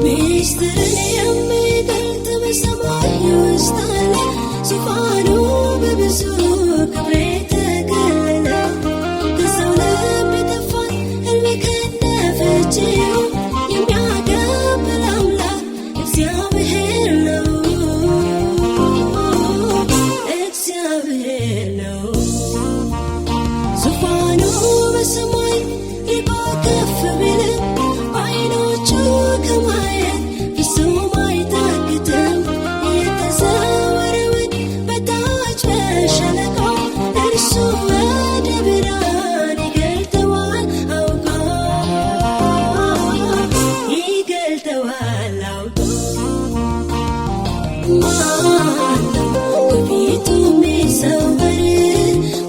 ሚስጥርን የሚገልጥ በሰማይ ውስጥ አለ። ዙፋኑ በብዙ ክብር የተከለለ። ከሰው ልብ የጠፋን ሕልም ከነፍቺው የሚያቀብል አምላክ እግዚአብሔር ነው፣ እግዚአብሔር ነው። ዙፋኑ በሰማይ ርቆ ከፍ ቢልም በዓይኖቹ ከማየት ፍጹም አይታክትም። የተሰወረውን በታች በሸለቆ እርሱ ወደ ብርሃን ይገልጠዋል አውቆ፣ ይገልጠዋል አውቆ። ማነው ከፊቱ የሚሰወር?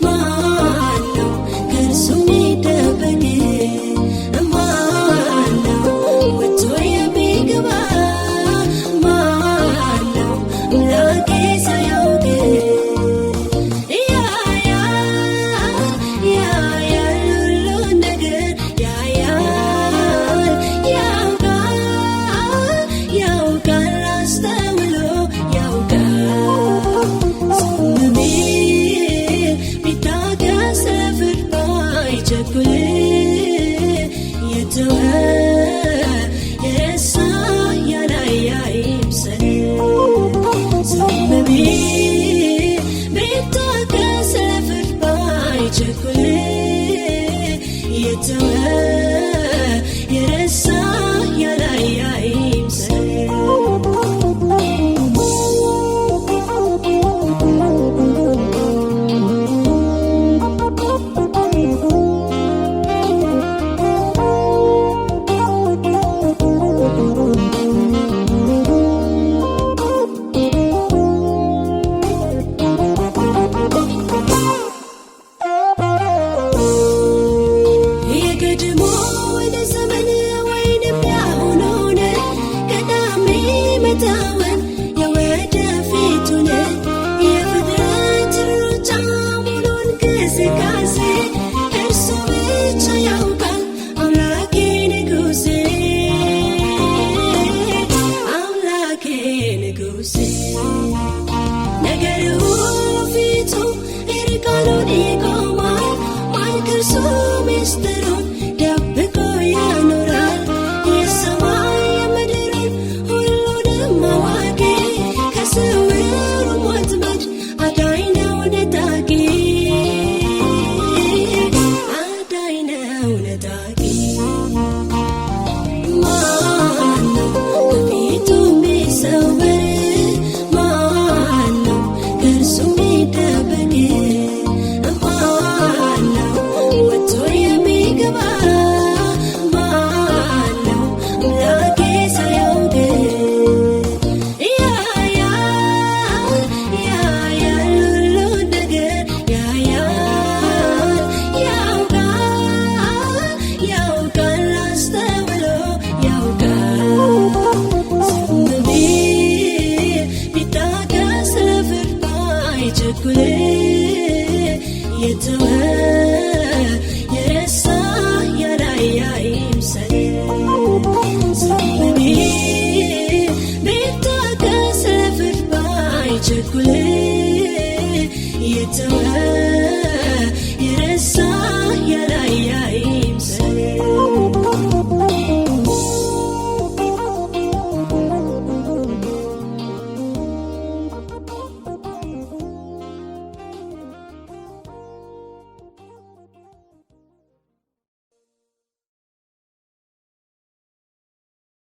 ማነው ከእርሱ የሚደበቅ? ማነው ወጥቶ የሚገባ? ማነው አምላኬ ሳያውቅ? ያያል ሁሉን ነገር ያያል፣ ያውቃል አስተውሎ ያውቃል። ዝም ቢል ቢታገስ ለፍርድ አይቸኩልም።